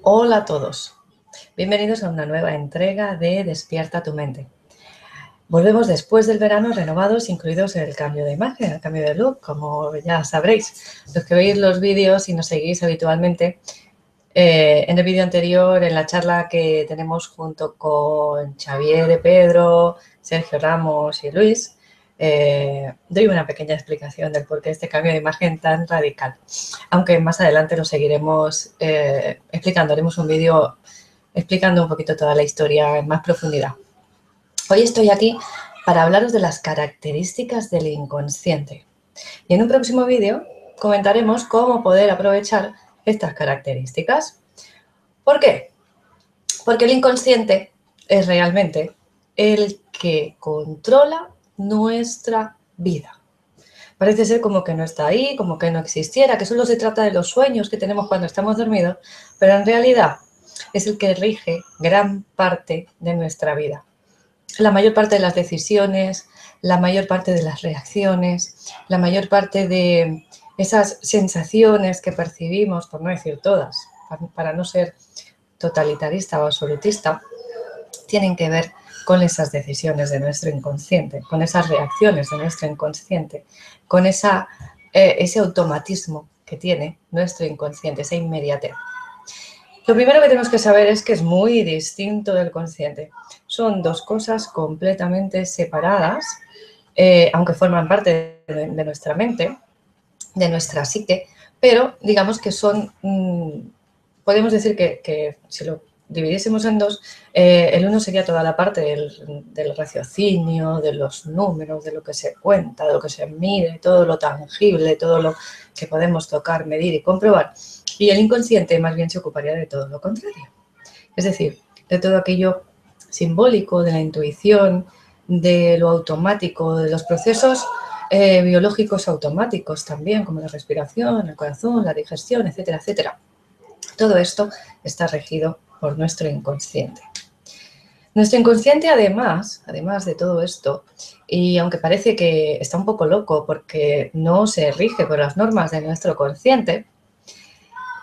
Hola a todos, bienvenidos a una nueva entrega de Despierta tu mente. Volvemos después del verano renovados, incluidos el cambio de imagen, el cambio de look, como ya sabréis. Los que veis los vídeos y nos seguís habitualmente, en el vídeo anterior, en la charla que tenemos junto con Xavier de Pedro, Sergio Ramos y Luis, doy una pequeña explicación del porqué de este cambio de imagen tan radical. Aunque más adelante lo seguiremos explicando, haremos un vídeo explicando un poquito toda la historia en más profundidad. Hoy estoy aquí para hablaros de las características del inconsciente. Y en un próximo vídeo comentaremos cómo poder aprovechar estas características. ¿Por qué? Porque el inconsciente es realmente el que controla nuestra vida. Parece ser como que no está ahí, como que no existiera, que solo se trata de los sueños que tenemos cuando estamos dormidos, pero en realidad es el que rige gran parte de nuestra vida. La mayor parte de las decisiones, la mayor parte de las reacciones, la mayor parte de esas sensaciones que percibimos, por no decir todas, para no ser totalitarista o absolutista, tienen que ver con esas decisiones de nuestro inconsciente, con esas reacciones de nuestro inconsciente, con ese automatismo que tiene nuestro inconsciente, esa inmediatez. Lo primero que tenemos que saber es que es muy distinto del consciente. Son dos cosas completamente separadas, aunque forman parte de nuestra mente, de nuestra psique, pero digamos que son, podemos decir que si lo dividiésemos en dos, el uno sería toda la parte del raciocinio, de los números, de lo que se cuenta, de lo que se mide, todo lo tangible, todo lo que podemos tocar, medir y comprobar. Y el inconsciente más bien se ocuparía de todo lo contrario. Es decir, de todo aquello simbólico, de la intuición, de lo automático, de los procesos biológicos automáticos también, como la respiración, el corazón, la digestión, etcétera, etcétera. Todo esto está regido por nuestro inconsciente. Nuestro inconsciente, además de todo esto, y aunque parece que está un poco loco porque no se rige por las normas de nuestro consciente,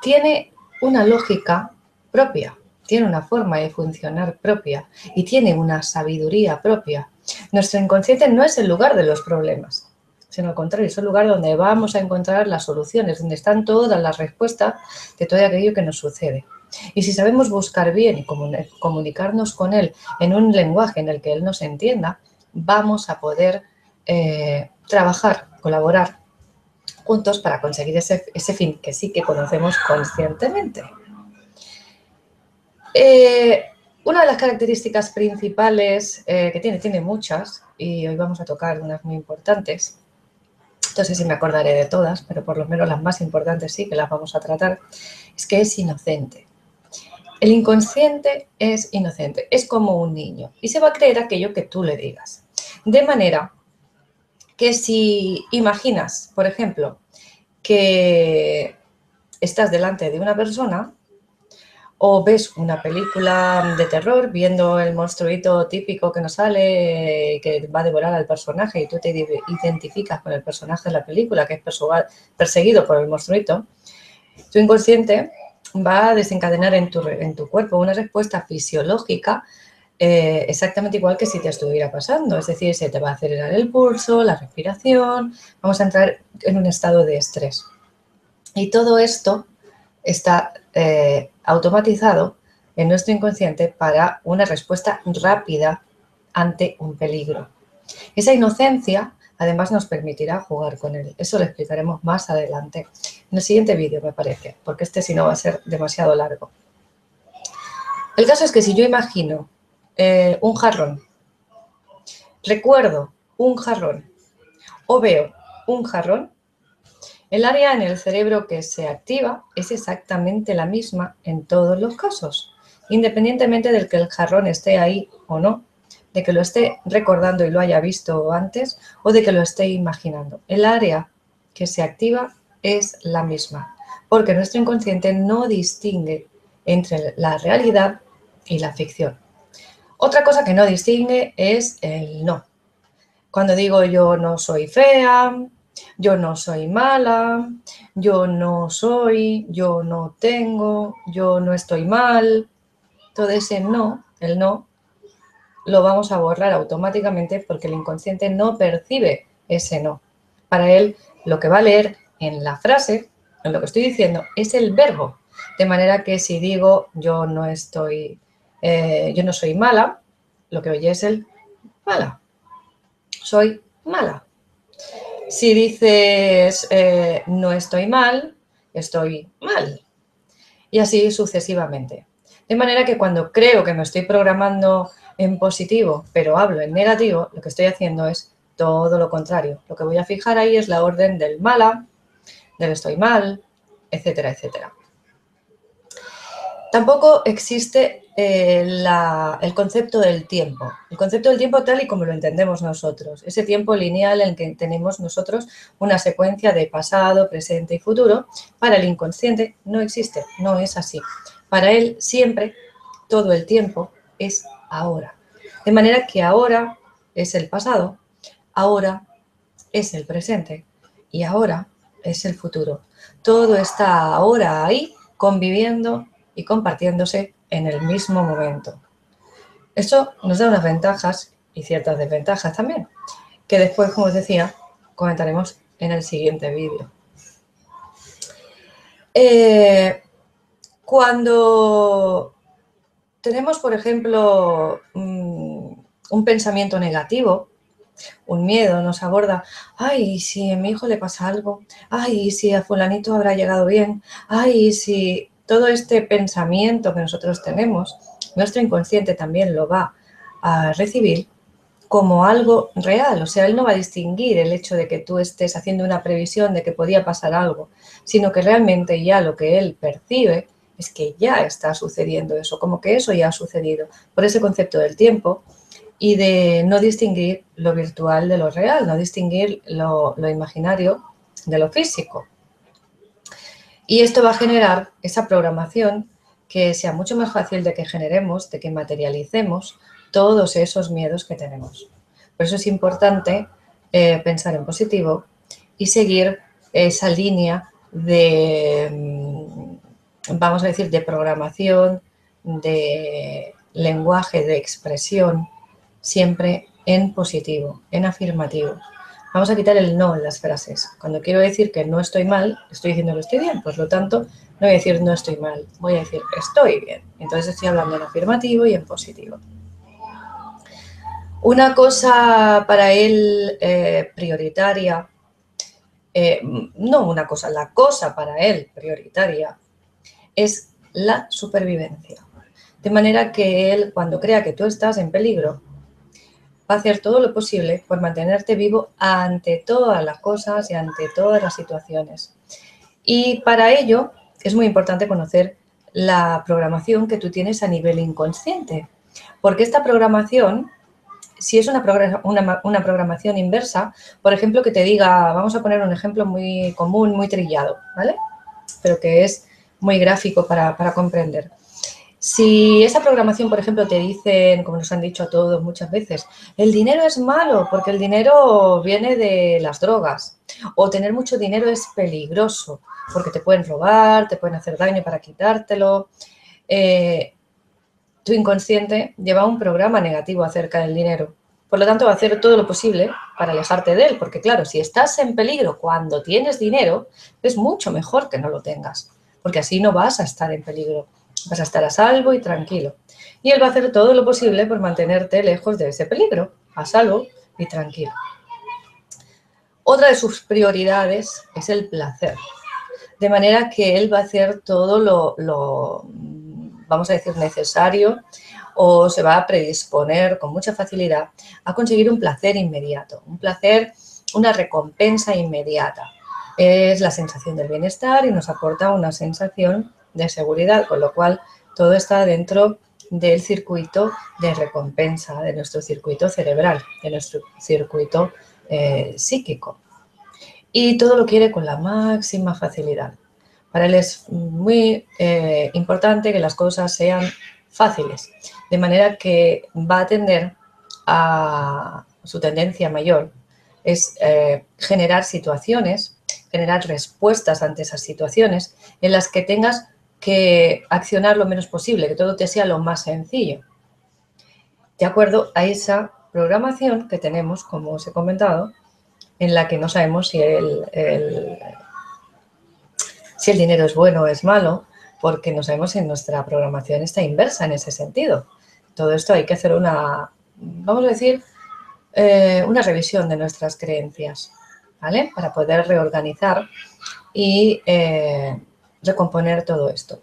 tiene una lógica propia, tiene una forma de funcionar propia y tiene una sabiduría propia. Nuestro inconsciente no es el lugar de los problemas, sino al contrario, es el lugar donde vamos a encontrar las soluciones, donde están todas las respuestas de todo aquello que nos sucede. Y si sabemos buscar bien y comunicarnos con él en un lenguaje en el que él nos entienda, vamos a poder trabajar, colaborar juntos para conseguir ese fin que sí que conocemos conscientemente. Una de las características principales que tiene muchas, y hoy vamos a tocar unas muy importantes, no sé si me acordaré de todas, pero por lo menos las más importantes sí que las vamos a tratar, es que es inocente. El inconsciente es inocente, es como un niño y se va a creer aquello que tú le digas. De manera que si imaginas, por ejemplo, que estás delante de una persona o ves una película de terror viendo el monstruito típico que nos sale, que va a devorar al personaje y tú te identificas con el personaje de la película que es perseguido por el monstruito, tu inconsciente va a desencadenar en tu cuerpo una respuesta fisiológica exactamente igual que si te estuviera pasando. Es decir, se te va a acelerar el pulso, la respiración, vamos a entrar en un estado de estrés. Y todo esto está automatizado en nuestro inconsciente para una respuesta rápida ante un peligro. Esa inocencia, además, nos permitirá jugar con él. Eso lo explicaremos más adelante, en el siguiente vídeo, me parece, porque este si no va a ser demasiado largo. El caso es que si yo imagino un jarrón, recuerdo un jarrón o veo un jarrón, el área en el cerebro que se activa es exactamente la misma en todos los casos, independientemente del que el jarrón esté ahí o no, de que lo esté recordando y lo haya visto antes o de que lo esté imaginando. El área que se activa es la misma, porque nuestro inconsciente no distingue entre la realidad y la ficción. Otra cosa que no distingue es el no. Cuando digo yo no soy fea, yo no soy mala, yo no soy, yo no tengo, yo no estoy mal. Todo ese no, el no, lo vamos a borrar automáticamente porque el inconsciente no percibe ese no. Para él, lo que va a leer en la frase, en lo que estoy diciendo, es el verbo. De manera que si digo yo no soy mala, lo que oye es el mala. Soy mala. Si dices no estoy mal, estoy mal. Y así sucesivamente. De manera que cuando creo que me estoy programando en positivo, pero hablo en negativo, lo que estoy haciendo es todo lo contrario. Lo que voy a fijar ahí es la orden del mala, del estoy mal, etcétera, etcétera. Tampoco existe el concepto del tiempo. El concepto del tiempo tal y como lo entendemos nosotros. Ese tiempo lineal en el que tenemos nosotros una secuencia de pasado, presente y futuro, para el inconsciente no existe, no es así. Para él siempre, todo el tiempo, es ahora. De manera que ahora es el pasado, ahora es el presente y ahora es el futuro. Todo está ahora ahí conviviendo y compartiéndose en el mismo momento. Esto nos da unas ventajas y ciertas desventajas también, que después, como os decía, comentaremos en el siguiente vídeo. Cuando tenemos, por ejemplo, un pensamiento negativo, un miedo nos aborda, ay, si a mi hijo le pasa algo, ay, si a fulanito habrá llegado bien, ay, si todo este pensamiento que nosotros tenemos, nuestro inconsciente también lo va a recibir como algo real. O sea, él no va a distinguir el hecho de que tú estés haciendo una previsión de que podía pasar algo, sino que realmente ya lo que él percibe es que ya está sucediendo eso, como que eso ya ha sucedido. Por ese concepto del tiempo y de no distinguir lo virtual de lo real, no distinguir lo imaginario de lo físico. Y esto va a generar esa programación que sea mucho más fácil de que generemos, de que materialicemos todos esos miedos que tenemos. Por eso es importante pensar en positivo y seguir esa línea de, vamos a decir, de programación, de lenguaje, de expresión, siempre en positivo, en afirmativo. Vamos a quitar el no en las frases. Cuando quiero decir que no estoy mal, estoy diciendo que estoy bien. Por lo tanto, no voy a decir no estoy mal, voy a decir estoy bien. Entonces estoy hablando en afirmativo y en positivo. Una cosa para él prioritaria, no una cosa, la cosa para él prioritaria es la supervivencia. De manera que él, cuando crea que tú estás en peligro, va a hacer todo lo posible por mantenerte vivo ante todas las cosas y ante todas las situaciones. Y para ello es muy importante conocer la programación que tú tienes a nivel inconsciente, porque esta programación, si es una programación inversa, por ejemplo, que te diga, vamos a poner un ejemplo muy común, muy trillado, ¿vale? Pero que es muy gráfico para comprender. Si esa programación, por ejemplo, te dicen, como nos han dicho a todos muchas veces, el dinero es malo porque el dinero viene de las drogas, o tener mucho dinero es peligroso porque te pueden robar, te pueden hacer daño para quitártelo. Tu inconsciente lleva un programa negativo acerca del dinero. Por lo tanto, va a hacer todo lo posible para alejarte de él, porque claro, si estás en peligro cuando tienes dinero, es mucho mejor que no lo tengas, porque así no vas a estar en peligro. Vas a estar a salvo y tranquilo. Y él va a hacer todo lo posible por mantenerte lejos de ese peligro, a salvo y tranquilo. Otra de sus prioridades es el placer. De manera que él va a hacer todo lo vamos a decir, necesario o se va a predisponer con mucha facilidad a conseguir un placer inmediato. Un placer, una recompensa inmediata. Es la sensación del bienestar y nos aporta una sensación de seguridad, con lo cual todo está dentro del circuito de recompensa, de nuestro circuito cerebral, de nuestro circuito psíquico. Y todo lo quiere con la máxima facilidad. Para él es muy importante que las cosas sean fáciles, de manera que va a tender a su tendencia mayor es generar situaciones, generar respuestas ante esas situaciones en las que tengas que accionar lo menos posible, que todo te sea lo más sencillo. De acuerdo a esa programación que tenemos, como os he comentado, en la que no sabemos si el dinero es bueno o es malo, porque no sabemos si nuestra programación está inversa en ese sentido. Todo esto hay que hacer vamos a decir, una revisión de nuestras creencias, ¿vale? Para poder reorganizar y recomponer todo esto.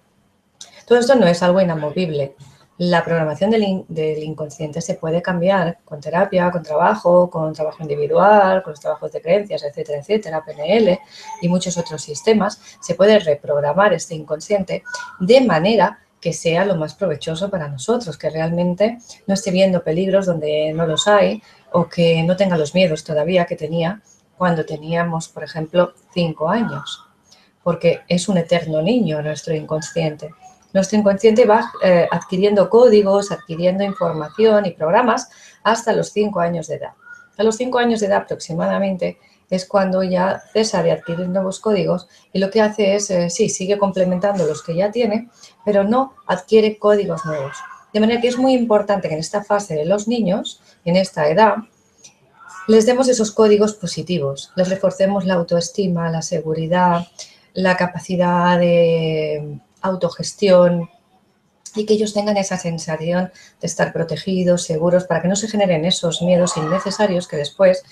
Todo esto no es algo inamovible. La programación del inconsciente se puede cambiar con terapia, con trabajo individual, con los trabajos de creencias, etcétera, etcétera, PNL y muchos otros sistemas. Se puede reprogramar este inconsciente de manera que sea lo más provechoso para nosotros, que realmente no esté viendo peligros donde no los hay o que no tenga los miedos todavía que tenía cuando teníamos, por ejemplo, 5 años, porque es un eterno niño nuestro inconsciente. Nuestro inconsciente va adquiriendo códigos, adquiriendo información y programas hasta los 5 años de edad. A los 5 años de edad aproximadamente es cuando ya cesa de adquirir nuevos códigos y lo que hace es, sí, sigue complementando los que ya tiene, pero no adquiere códigos nuevos. De manera que es muy importante que en esta fase de los niños, en esta edad, les demos esos códigos positivos, les reforcemos la autoestima, la seguridad, la capacidad de autogestión y que ellos tengan esa sensación de estar protegidos, seguros, para que no se generen esos miedos innecesarios que después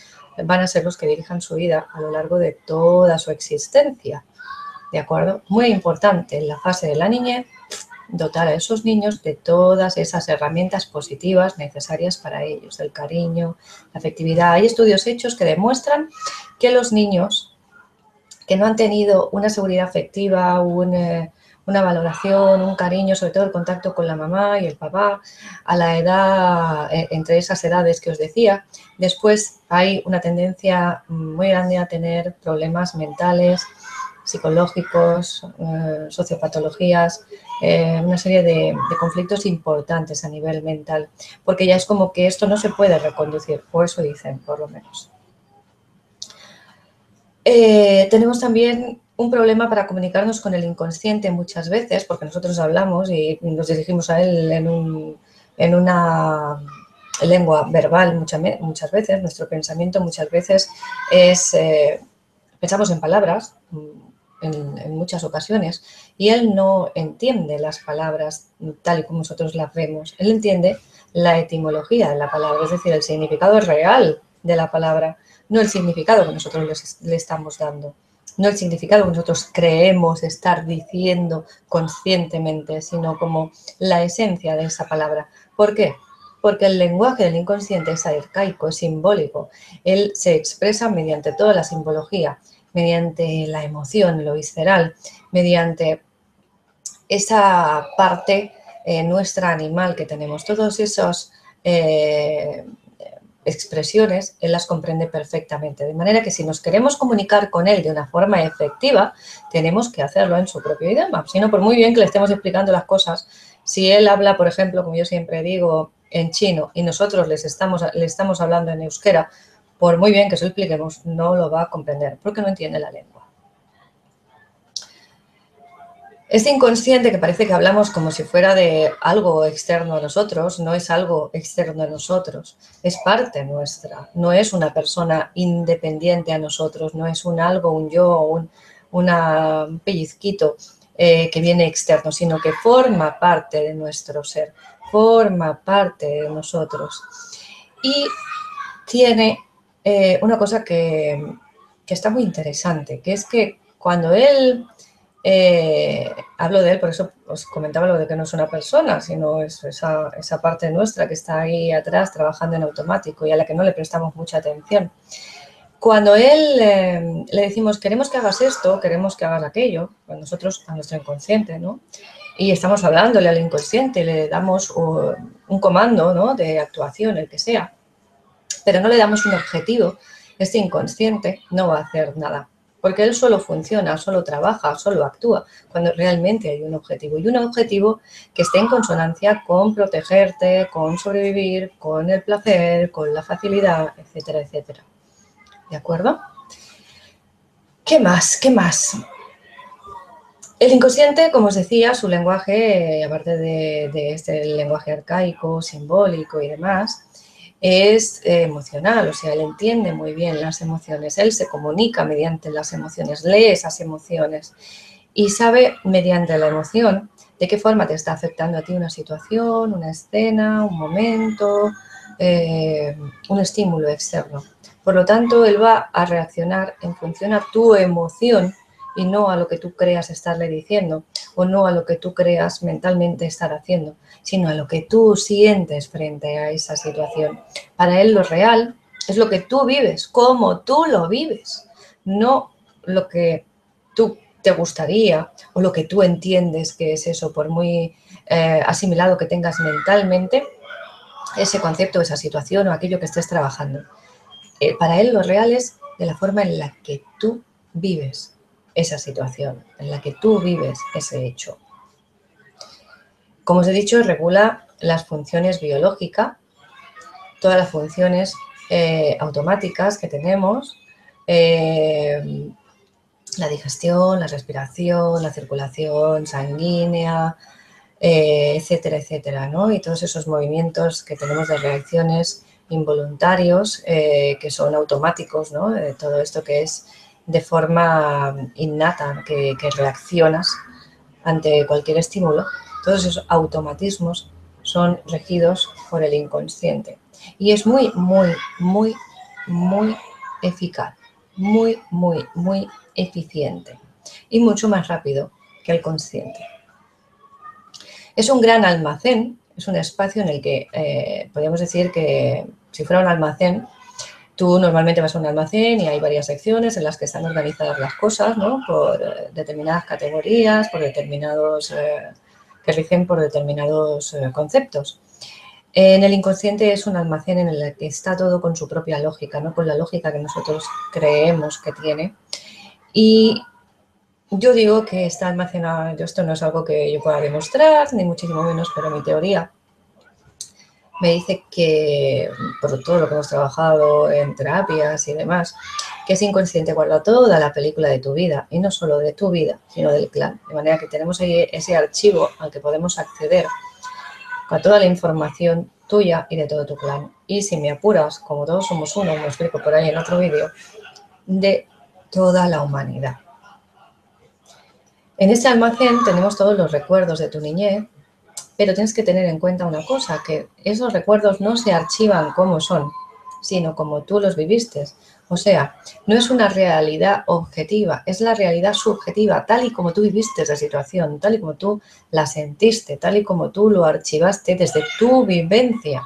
van a ser los que dirijan su vida a lo largo de toda su existencia. ¿De acuerdo? Muy importante en la fase de la niñez dotar a esos niños de todas esas herramientas positivas necesarias para ellos, el cariño, la afectividad. Hay estudios hechos que demuestran que los niños que no han tenido una seguridad afectiva, una valoración, un cariño, sobre todo el contacto con la mamá y el papá, a la edad, entre esas edades que os decía, después hay una tendencia muy grande a tener problemas mentales, psicológicos, sociopatologías, una serie de conflictos importantes a nivel mental, porque ya es como que esto no se puede reconducir, o eso dicen, por lo menos. Tenemos también un problema para comunicarnos con el inconsciente muchas veces, porque nosotros hablamos y nos dirigimos a él en una lengua verbal muchas veces. Nuestro pensamiento muchas veces es, pensamos en palabras en muchas ocasiones y él no entiende las palabras tal y como nosotros las vemos. Él entiende la etimología de la palabra, es decir, el significado real de la palabra, no el significado que nosotros le estamos dando, no el significado que nosotros creemos estar diciendo conscientemente, sino como la esencia de esa palabra. ¿Por qué? Porque el lenguaje del inconsciente es arcaico, es simbólico. Él se expresa mediante toda la simbología, mediante la emoción, lo visceral, mediante esa parte nuestra animal que tenemos. Todas esas expresiones, él las comprende perfectamente. De manera que si nos queremos comunicar con él de una forma efectiva, tenemos que hacerlo en su propio idioma. Si no, por muy bien que le estemos explicando las cosas, si él habla, por ejemplo, como yo siempre digo, en chino y nosotros le estamos hablando en euskera, por muy bien que se lo expliquemos, no lo va a comprender porque no entiende la lengua. Este inconsciente que parece que hablamos como si fuera de algo externo a nosotros, no es algo externo a nosotros, es parte nuestra, no es una persona independiente a nosotros, no es un algo, un yo, un pellizquito que viene externo, sino que forma parte de nuestro ser, forma parte de nosotros. Y tiene una cosa que está muy interesante, que es que cuando él... hablo de él, por eso os comentaba lo de que no es una persona, sino es esa parte nuestra que está ahí atrás trabajando en automático y a la que no le prestamos mucha atención. Cuando él le decimos, queremos que hagas esto, queremos que hagas aquello, pues nosotros a nuestro inconsciente, ¿no? Y estamos hablándole al inconsciente, le damos un comando, ¿no?, de actuación, el que sea, pero no le damos un objetivo, este inconsciente no va a hacer nada. Porque él solo funciona, solo trabaja, solo actúa, cuando realmente hay un objetivo. Y un objetivo que esté en consonancia con protegerte, con sobrevivir, con el placer, con la facilidad, etcétera, etcétera. ¿de acuerdo? ¿Qué más? ¿Qué más? El inconsciente, como os decía, su lenguaje, aparte de este lenguaje arcaico, simbólico y demás, es emocional, o sea, él entiende muy bien las emociones, él se comunica mediante las emociones, lee esas emociones y sabe mediante la emoción de qué forma te está afectando a ti una situación, una escena, un momento, un estímulo externo. Por lo tanto, él va a reaccionar en función a tu emoción y no a lo que tú creas estarle diciendo o no a lo que tú creas mentalmente estar haciendo, sino a lo que tú sientes frente a esa situación. Para él lo real es lo que tú vives, como tú lo vives, no lo que tú te gustaría o lo que tú entiendes que es eso, por muy asimilado que tengas mentalmente ese concepto, esa situación o aquello que estés trabajando. Para él lo real es de la forma en la que tú vives esa situación, en la que tú vives ese hecho. Como os he dicho, regula las funciones biológicas, todas las funciones automáticas que tenemos, la digestión, la respiración, la circulación sanguínea, etcétera, etcétera, ¿no? Y todos esos movimientos que tenemos de reacciones involuntarios que son automáticos, ¿no? Todo esto que es de forma innata, que reaccionas ante cualquier estímulo, todos esos automatismos son regidos por el inconsciente. Y es muy, muy, muy, muy eficaz, muy, muy, muy eficiente y mucho más rápido que el consciente. Es un gran almacén, es un espacio en el que podríamos decir que si fuera un almacén, tú normalmente vas a un almacén y hay varias secciones en las que están organizadas las cosas, ¿no? Por determinadas categorías, por determinados, que rigen por determinados conceptos. En el inconsciente es un almacén en el que está todo con su propia lógica, no con la lógica que nosotros creemos que tiene. Y yo digo que está almacenado, esto no es algo que yo pueda demostrar, ni muchísimo menos, pero mi teoría me dice que, por todo lo que hemos trabajado en terapias y demás, que ese inconsciente guarda toda la película de tu vida, y no solo de tu vida, sino del clan. De manera que tenemos ahí ese archivo al que podemos acceder a toda la información tuya y de todo tu clan. Y si me apuras, como todos somos uno, me explico por ahí en otro vídeo, de toda la humanidad. En este almacén tenemos todos los recuerdos de tu niñez, pero tienes que tener en cuenta una cosa, que esos recuerdos no se archivan como son, sino como tú los viviste. O sea, no es una realidad objetiva, es la realidad subjetiva, tal y como tú viviste esa situación, tal y como tú la sentiste, tal y como tú lo archivaste desde tu vivencia.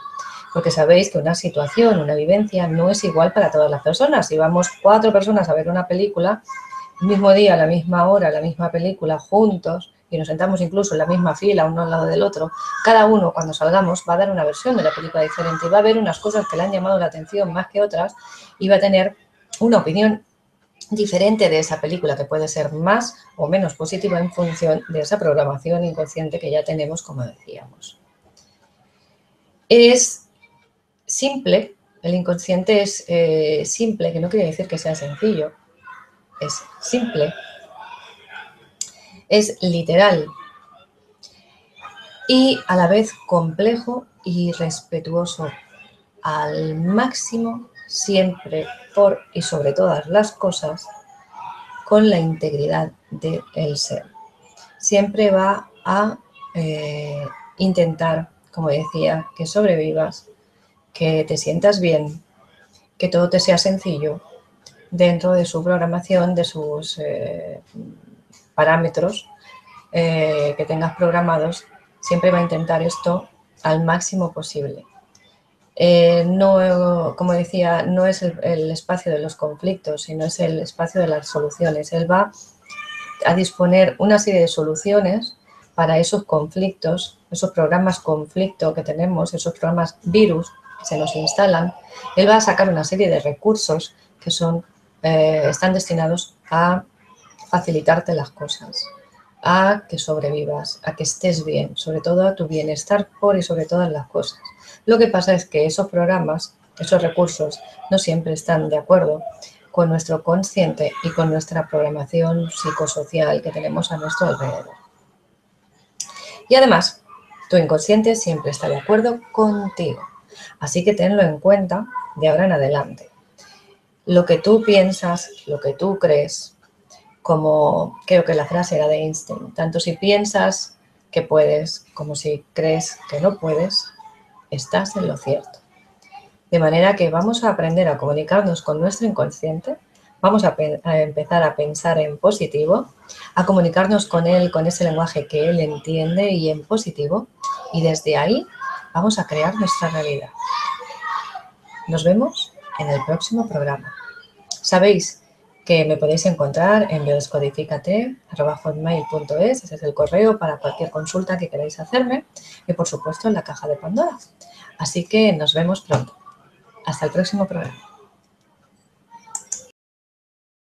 Porque sabéis que una situación, una vivencia no es igual para todas las personas. Si vamos 4 personas a ver una película, el mismo día, a la misma hora, la misma película, juntos, y nos sentamos incluso en la misma fila, uno al lado del otro, cada uno cuando salgamos va a dar una versión de la película diferente y va a ver unas cosas que le han llamado la atención más que otras y va a tener una opinión diferente de esa película que puede ser más o menos positiva en función de esa programación inconsciente que ya tenemos, como decíamos. Es simple, el inconsciente es simple, que no quiere decir que sea sencillo, es simple, es literal y a la vez complejo y respetuoso al máximo, siempre, por y sobre todas las cosas, con la integridad del ser. Siempre va a intentar, como decía, que sobrevivas, que te sientas bien, que todo te sea sencillo dentro de su programación, de sus parámetros que tengas programados. Siempre va a intentar esto al máximo posible. No, como decía, no es el espacio de los conflictos, sino es el espacio de las soluciones. Él va a disponer una serie de soluciones para esos conflictos, esos programas conflicto que tenemos, esos programas virus que se nos instalan. Él va a sacar una serie de recursos que están destinados a facilitarte las cosas, a que sobrevivas, a que estés bien, sobre todo a tu bienestar por y sobre todas las cosas. Lo que pasa es que esos programas, esos recursos, no siempre están de acuerdo con nuestro consciente y con nuestra programación psicosocial que tenemos a nuestro alrededor. Y además, tu inconsciente siempre está de acuerdo contigo, así que tenlo en cuenta de ahora en adelante. Lo que tú piensas, lo que tú crees, como creo que la frase era de Einstein, tanto si piensas que puedes como si crees que no puedes, estás en lo cierto. De manera que vamos a aprender a comunicarnos con nuestro inconsciente, vamos a empezar a pensar en positivo, a comunicarnos con él, con ese lenguaje que él entiende y en positivo, y desde ahí vamos a crear nuestra realidad. Nos vemos en el próximo programa. Sabéis que me podéis encontrar en biodescodifícate@hotmail.es, ese es el correo para cualquier consulta que queráis hacerme, y por supuesto en la caja de Pandora. Así que nos vemos pronto. Hasta el próximo programa.